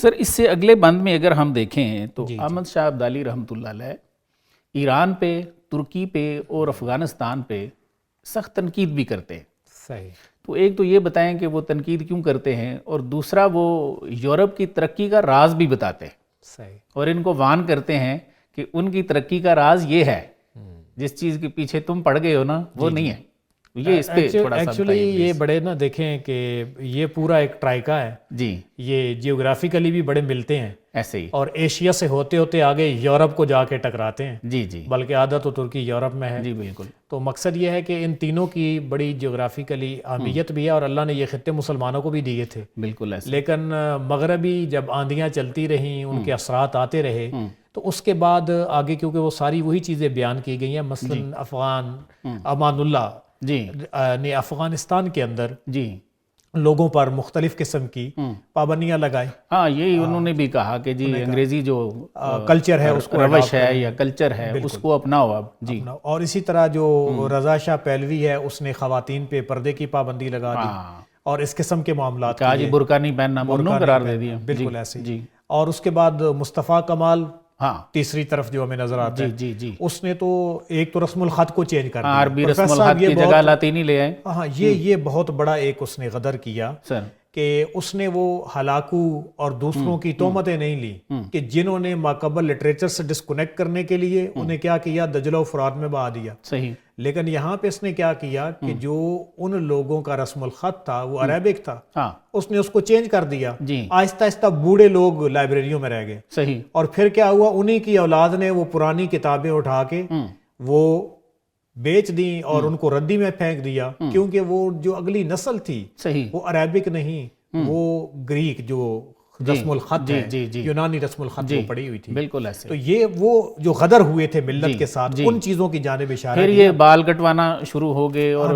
سر اس سے اگلے بند میں اگر ہم دیکھیں تو احمد شاہ ابدالی رحمۃ اللہ علیہ ایران پہ، ترکی پہ اور افغانستان پہ سخت تنقید بھی کرتے ہیں. صحیح. تو ایک تو یہ بتائیں کہ وہ تنقید کیوں کرتے ہیں، اور دوسرا وہ یورپ کی ترقی کا راز بھی بتاتے ہیں. صحیح. اور ان کو وان کرتے ہیں کہ ان کی ترقی کا راز یہ ہے، جس چیز کے پیچھے تم پڑ گئے ہو نا وہ نہیں ہے. یہ اس پہ تھوڑا سا ایکچولی یہ بڑے نا دیکھیں کہ یہ پورا ایک ٹرائکا ہے جی، یہ جیوگرافیکلی بھی بڑے ملتے ہیں ایسے ہی. اور ایشیا سے ہوتے ہوتے آگے یورپ کو جا کے ٹکراتے ہیں. جی جی بلکہ آدھا تو ترکی یورپ میں ہے. جی بالکل. تو مقصد یہ ہے کہ ان تینوں کی بڑی جغرافیکلی اہمیت بھی ہے، اور اللہ نے یہ خطے مسلمانوں کو بھی دیے تھے. بالکل ایسے. لیکن مغربی جب آندیاں چلتی رہیں، ان کے اثرات آتے رہے، تو اس کے بعد آگے کیونکہ وہ ساری وہی چیزیں بیان کی گئی ہیں. مثلاً افغان امان اللہ جی نے افغانستان کے اندر جی لوگوں پر مختلف قسم کی پابندیاں لگائی. ہاں یہی انہوں نے بھی کہا کہ جی انگریزی جو کلچر ہے اس کو روش ہے یا کلچر ہے اس کو اپناؤ اب. جی. اور اسی طرح جو رضا شاہ پہلوی ہے اس نے خواتین پہ پردے کی پابندی لگا دی اور اس قسم کے معاملات کہا جی برقع نہیں پہننا، ممنوع قرار دے دیا. بالکل ایسے. جی. اور اس کے بعد مصطفیٰ کمال ہاں تیسری طرف جو ہمیں نظر آتا ہے، جی جی اس نے تو ایک تو رسم الخط کو چینج کر دیا. عربی رسم الخط کی جگہ لاطینی لے آئے. ہاں یہ بہت بڑا ایک اس نے غدر کیا سر کہ اس نے وہ ہلاکو اور دوسروں کی تہمتیں نہیں لی کہ جنہوں نے ماقبل لٹریچر سے ڈسکنیکٹ کرنے کے لیے انہیں کیا کیا، دجلہ و فرات میں بہا دیا. صحیح. لیکن یہاں پہ اس نے کیا کیا کہ جو ان لوگوں کا رسم الخط تھا وہ عربک تھا، ہاں اس نے اس کو چینج کر دیا. جی. آہستہ آہستہ بوڑھے لوگ لائبریریوں میں رہ گئے. صحیح. اور پھر کیا ہوا، انہی کی اولاد نے وہ پرانی کتابیں اٹھا کے وہ بیچ دیں اور ان کو ردی میں پھینک دیا، کیونکہ وہ جو اگلی نسل تھی صحیح. وہ عربک نہیں، وہ گریک جو رسم الخط ہے، یونانی رسم الخط وہ پڑی ہوئی تھی. بالکل ایسے. تو یہ وہ جو غدر ہوئے تھے ملت کے ساتھ، ان چیزوں کی جانب اشارہ. پھر یہ بال کٹوانا شروع ہو گئے. اور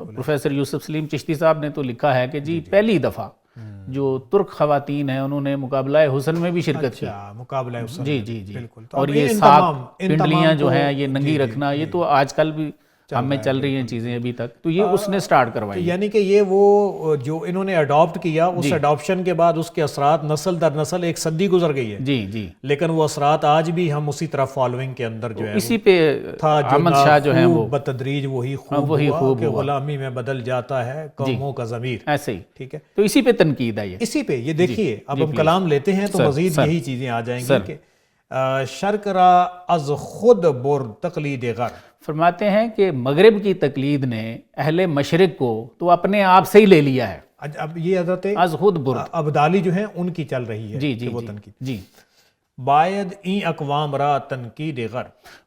پروفیسر یوسف سلیم چشتی صاحب نے تو لکھا ہے کہ جی پہلی دفعہ جو ترک خواتین ہیں انہوں نے مقابلہ حسن میں بھی شرکت کی. مقابلہ حسن. جی جی جی. بالکل. اور یہ سات پنڈلیاں جو ہیں یہ ننگی رکھنا، یہ تو آج کل بھی ہم میں چل رہی ہیں چیزیں ابھی تک. تو یہ اس نے سٹارٹ کروائی. یعنی کہ یہ وہ جو انہوں نے اڈاپٹ کیا، اس اڈاپشن کے بعد اس کے اثرات نسل در نسل ایک صدی گزر گئی ہے. جی جی. لیکن وہ اثرات آج بھی ہم اسی طرح فالوئنگ کے اندر جو ہے اسی پہ احمد شاہ جو ہیں وہ بتدریج وہی خوب کہ غلامی میں بدل جاتا ہے قوموں کا ضمیر. ایسے ہی. ٹھیک ہے. تو اسی پہ تنقید ہے. اسی پہ یہ دیکھیے اب ہم کلام لیتے ہیں تو مزید یہی چیزیں آ جائیں گی کہ شرق را از خود بر تقلید غر. فرماتے ہیں کہ مغرب کی تقلید نے اہل مشرق کو تو اپنے آپ سے ہی لے لیا ہے. اب یہ حضرت از خود برد ابدالی جو ہیں ان کی چل رہی ہے. جی جی وہ تنقید. جی. باید این اقوام را تنقید غر.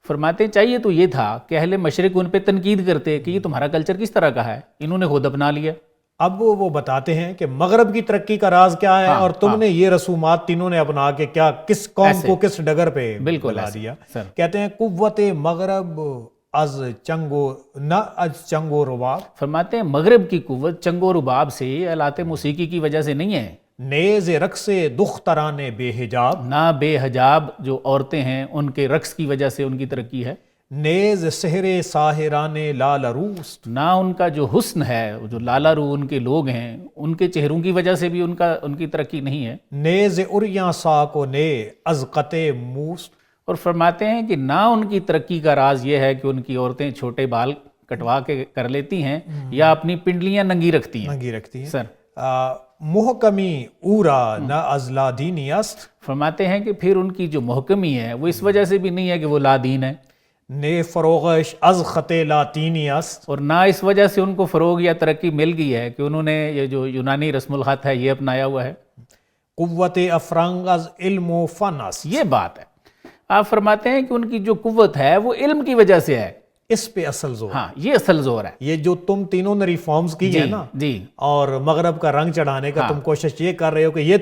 فرماتے ہیں چاہیے تو یہ تھا کہ اہل مشرق ان پہ تنقید کرتے کہ یہ تمہارا کلچر کس طرح کا ہے، انہوں نے خود اپنا لیا. اب وہ بتاتے ہیں کہ مغرب کی ترقی کا راز کیا ہے، اور تم نے یہ رسومات تینوں نے اپنا کے کیا کس قوم کو کس ڈگر پہ بلا دیا. کہتے ہیں قوت مغرب از چنگو نہ از چنگو رباب. فرماتے ہیں مغرب کی قوت چنگو رباب سے، آلات موسیقی کی وجہ سے نہیں ہے. نیز رقص دختران بے حجاب. نہ بے حجاب جو عورتیں ہیں ان کے رقص کی وجہ سے ان کی ترقی ہے. نیز سحر ساحران لال روس. نہ ان کا جو حسن ہے، جو لالا رو ان کے لوگ ہیں ان کے چہروں کی وجہ سے بھی ان کی ترقی نہیں ہے. نیز اریاں ساکو نے از قطع موس. اور فرماتے ہیں کہ نہ ان کی ترقی کا راز یہ ہے کہ ان کی عورتیں چھوٹے بال کٹوا کے کر لیتی ہیں یا اپنی پنڈلیاں ننگی رکھتی ہیں. سر محکمی اورا نہ از لادینی است. فرماتے ہیں کہ پھر ان کی جو محکمی ہے وہ اس وجہ سے بھی نہیں ہے کہ وہ لادین ہے. نے فروغش از خط لاطینی است. اور نہ اس وجہ سے ان کو فروغ یا ترقی مل گئی ہے کہ انہوں نے یہ جو یونانی رسم الخط ہے یہ اپنایا ہوا ہے. قوت افرنگ از علم و فن است. یہ بات ہے. آپ فرماتے ہیں کہ ان کی جو قوت ہے وہ علم کی وجہ سے ہے. اس پہ اصل زور. ہاں یہ اصل زور ہے. یہ جو تم تینوں نے ریفارمز کی ہے نا، جی، اور مغرب کا رنگ چڑھانے کا تم کوشش یہ کر رہے ہو کہ یہ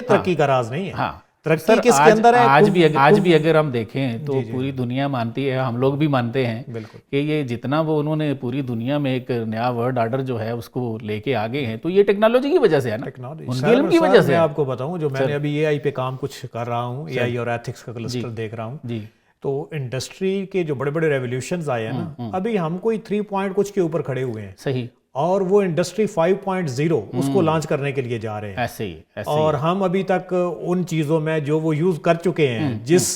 ترقی کا راز نہیں ہے. ہاں ترقی کس کے اندر ہے؟ آج بھی اگر ہم دیکھیں تو پوری دنیا مانتی ہے، ہم لوگ بھی مانتے ہیں کہ یہ جتنا وہ انہوں نے پوری دنیا میں ایک نیا ورلڈ آرڈر جو ہے اس کو لے کے آگے ہیں تو یہ ٹیکنالوجی کی وجہ سے ہے نا، ان کے علم کی وجہ سے. میں آپ کو بتاؤں جو میں نے ابھی اے آئی پہ کام کچھ کر رہا ہوں، اے آئی اور ایتھکس کا کلسٹر دیکھ رہا ہوں، تو انڈسٹری کے جو بڑے بڑے ریولیوشنز آئے ہیں نا، ابھی ہم کوئی 3 پوائنٹ کچھ کے اوپر کھڑے ہوئے ہیں. صحیح. اور وہ انڈسٹری 5.0 اس کو لانچ کرنے کے لیے جا رہے ہیں. ایسے ہی اور ہم ابھی تک ان چیزوں میں جو وہ یوز کر چکے ہیں، جس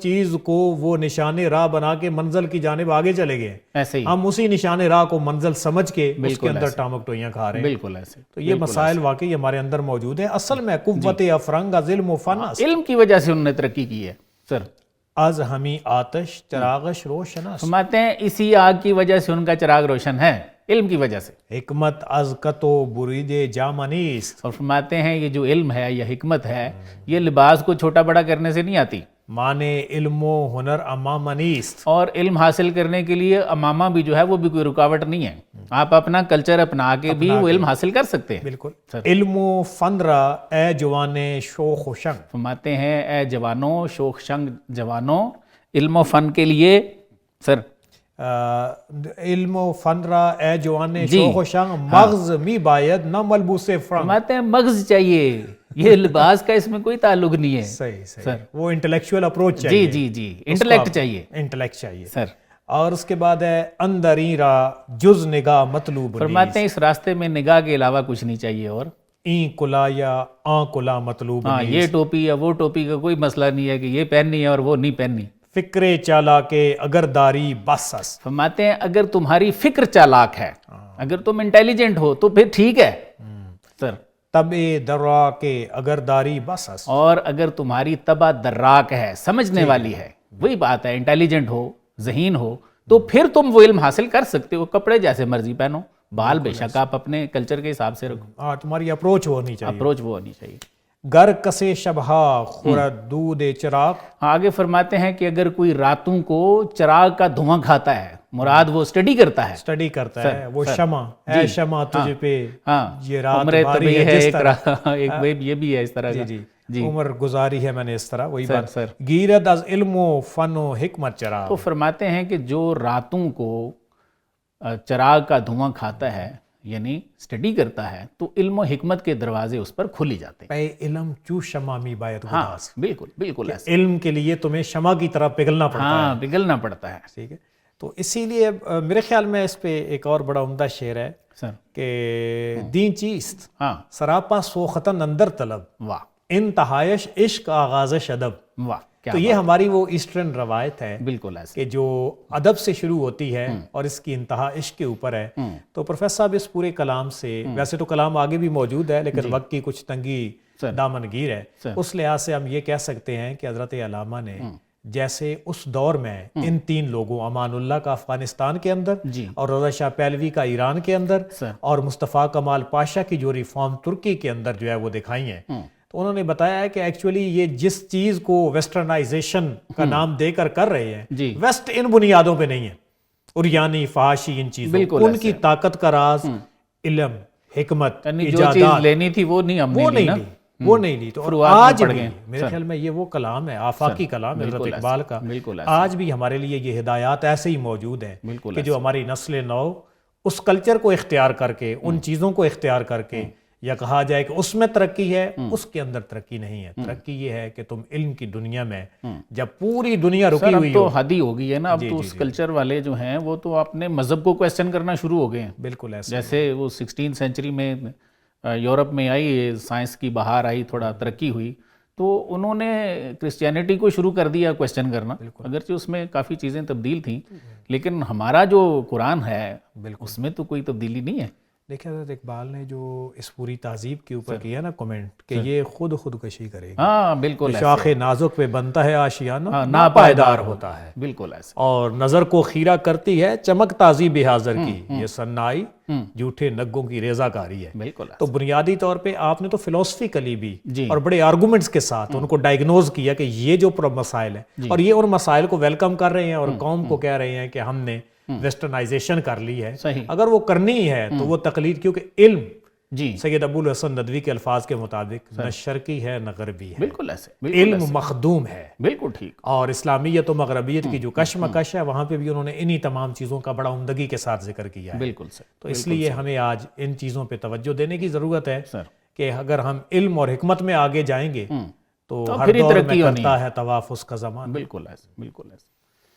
چیز کو وہ نشان راہ بنا کے منزل کی جانب آگے چلے گئے، ایسے ہی ہم اسی نشان راہ کو منزل سمجھ کے اس کے اندر ٹامک ٹوئیاں کھا رہے ہیں. بالکل ایسے. تو یہ مسائل واقعی ہمارے اندر موجود ہیں. اصل میں قوت افرنگ از علم و فن است. علم کی وجہ سے انہوں نے ترقی کی ہے سر. از ہمیں آتش چراغش روشن است. فرماتے ہیں اسی آگ کی وجہ سے ان کا چراغ روشن ہے، علم کی وجہ سے. حکمت از کتو برید جامہ نیست. اور فرماتے ہیں یہ جو علم ہے یا حکمت ہے، یہ لباس کو چھوٹا بڑا کرنے سے نہیں آتی. مانے علم و ہنر امام نیست. اور علم حاصل کرنے کے لیے امامہ بھی جو ہے وہ بھی کوئی رکاوٹ نہیں ہے. آپ اپنا کلچر اپنا کے بھی وہ علم حاصل کر سکتے ہیں. بالکل. علم و فن را اے جوان شوخ و شنگ. فرماتے ہیں اے جوانوں، شوخ شنگ جوانوں، علم و فن کے لیے سر. علم و فن را اے جوان شوخ و شنگ مغز می باید نہ ملبوس فرنگ. فرماتے ہیں مغز چاہیے، یہ لباس کا اس میں کوئی تعلق نہیں ہے. صحیح سر. وہ انٹلیکچوئل اپروچ چاہیے. جی انٹلیکٹ چاہیے. انٹلیکٹ چاہیے سر. اور اس کے بعد ہے اندری را جز نگاہ مطلوب. فرماتے ہیں اس راستے میں نگاہ کے علاوہ کچھ نہیں چاہیے. اور این کلا یا آن کلا مطلوب. ہاں، یہ ٹوپی یا وہ ٹوپی کا کوئی مسئلہ نہیں ہے کہ یہ پہننی ہے اور وہ نہیں پہننی. فکر چالاک اگر داری بس است. فرماتے ہیں اگر تمہاری فکر چالاک ہے، اگر تم انٹیلیجنٹ ہو تو پھر ٹھیک ہے سر. طبع دراک اگر داری بس است. اور اگر تمہاری طبع دراک ہے، سمجھنے والی ہے، وہی بات ہے، انٹیلیجنٹ ہو، ذہین ہو، تو پھر تم وہ علم حاصل کر سکتے ہو. کپڑے جیسے مرضی پہنو، بال بے شک آپ اپنے کلچر کے حساب سے رکھو. تمہاری اپروچ ہونی چاہیے. اپروچ وہ ہونی چاہیے. گر کسے شبہا خورد دود چراغ. آگے فرماتے ہیں کہ اگر کوئی راتوں کو چراغ کا دھواں کھاتا ہے، مراد وہ اسٹڈی کرتا ہے. اسٹڈی کرتا ہے. وہ شمع اے شمع تجھ پہ یہ رات عمر باری طبی ہے ہے جس طرح. ایک یہ بھی ہے اس طرح کا. جی عمر گزاری ہے میں نے اس طرح. وہی بات. گیرد از علم و فن و حکمت چراغ. تو فرماتے ہیں کہ جو راتوں کو چراغ کا دھواں کھاتا ہے یعنی اسٹڈی کرتا ہے تو علم و حکمت کے دروازے اس پر کھلی جاتے ہیں. پے علم چو شمع می باید گداز. بالکل ایسا. علم کے لیے تمہیں شمع کی طرح پگھلنا پڑتا ہے. ہاں، پگھلنا پڑتا ہے. ٹھیک ہے. تو اسی لیے میرے خیال میں اس پہ ایک اور بڑا عمدہ شعر ہے سر کہ دین چیست ہاں سراپا سوختن اندر طلب. واہ انتہائش عشق آغازش ادب. واہ. تو یہ ہماری وہ ایسٹرن روایت ہے بالکل ایسا کہ جو ادب سے شروع ہوتی ہے اور اس کی انتہا عشق کے اوپر ہے. تو پروفیسر صاحب اس پورے کلام سے، ویسے تو کلام آگے بھی موجود ہے لیکن وقت کی کچھ تنگی دامن گیر ہے، اس لحاظ سے ہم یہ کہہ سکتے ہیں کہ حضرت علامہ نے جیسے اس دور میں ان تین لوگوں، امان اللہ کا افغانستان کے اندر اور رضا شاہ پہلوی کا ایران کے اندر اور مصطفیٰ کمال پاشا کی جو ریفارم ترکی کے اندر جو ہے وہ دکھائی ہیں، تو انہوں نے بتایا ہے کہ ایکچولی یہ جس چیز کو ویسٹرنائزیشن کا نام دے کر رہے ہیں، ویسٹ ان بنیادوں پہ نہیں ہے، اریانی، فحاشی، ان چیزوں، ان کی طاقت کا راز علم، حکمت، جو چیز لینی تھی وہ نہیں ہم نے لی نا، وہ نہیں لی. تو آج بھی میرے خیال میں یہ وہ کلام ہے، آفاقی کلام ہے حضرت اقبال کا. آج بھی ہمارے لیے یہ ہدایات ایسے ہی موجود ہیں کہ جو ہماری نسل نو اس کلچر کو اختیار کر کے، ان چیزوں کو اختیار کر کے، یا کہا جائے کہ اس میں ترقی ہے، اس کے اندر ترقی نہیں ہے. ترقی یہ ہے کہ تم علم کی دنیا میں جب پوری دنیا رکی ہوئی تو حد ہی ہو گئی ہے نا. اب تو اس کلچر والے جو ہیں وہ تو اپنے مذہب کو کویسچن کرنا شروع ہو گئے ہیں. بالکل ایسا. جیسے وہ 16 سینچری میں یورپ میں آئی، سائنس کی بہار آئی، تھوڑا ترقی ہوئی، تو انہوں نے کرسچینٹی کو شروع کر دیا کویسچن کرنا. اگرچہ اس میں کافی چیزیں تبدیل تھیں لیکن ہمارا جو قرآن ہے اس میں تو کوئی تبدیلی نہیں ہے. دیکھیں حضرت اقبال نے جو اس پوری تہذیب کے اوپر کیا نا کمنٹ کہ یہ خودکشی کرے گی. ہاں بالکل. شاخ نازک پہ بنتا ہے آشیانہ، ناپائیدار ہوتا ہے. بالکل ایسا. اور نظر کو خیرہ کرتی ہے چمک تازی بے حاضر کی، یہ صنائی جھوٹے نگوں کی ریزہ کاری ہے. بالکل. تو بنیادی طور پہ آپ نے تو فلسفیکلی بھی اور بڑے آرگومنٹس کے ساتھ ان کو ڈائگنوز کیا کہ یہ جو مسائل ہیں، اور یہ ان مسائل کو ویلکم کر رہے ہیں اور قوم کو کہہ رہے ہیں کہ ہم نے ویسٹرنائزیشن کر لی ہے. اگر وہ کرنی ہے تو وہ تقلید، کیونکہ علم سید ابو الحسن ندوی کے الفاظ کے مطابق نہ شرقی ہے نہ غربی ہے. بالکل ایسے. علم مخدوم ہے. بالکل ٹھیک. اور اسلامیت و مغربیت کی جو کشمکش ہے وہاں پہ بھی انہوں نے انہی تمام چیزوں کا بڑا عمدگی کے ساتھ ذکر کیا ہے. بالکل سر. تو اس لیے ہمیں آج ان چیزوں پہ توجہ دینے کی ضرورت ہے کہ اگر ہم علم اور حکمت میں آگے جائیں گے تو ہر دور میں کرتا ہے طواف اس کا زمان. بالکل ایسے. بالکل ایسے.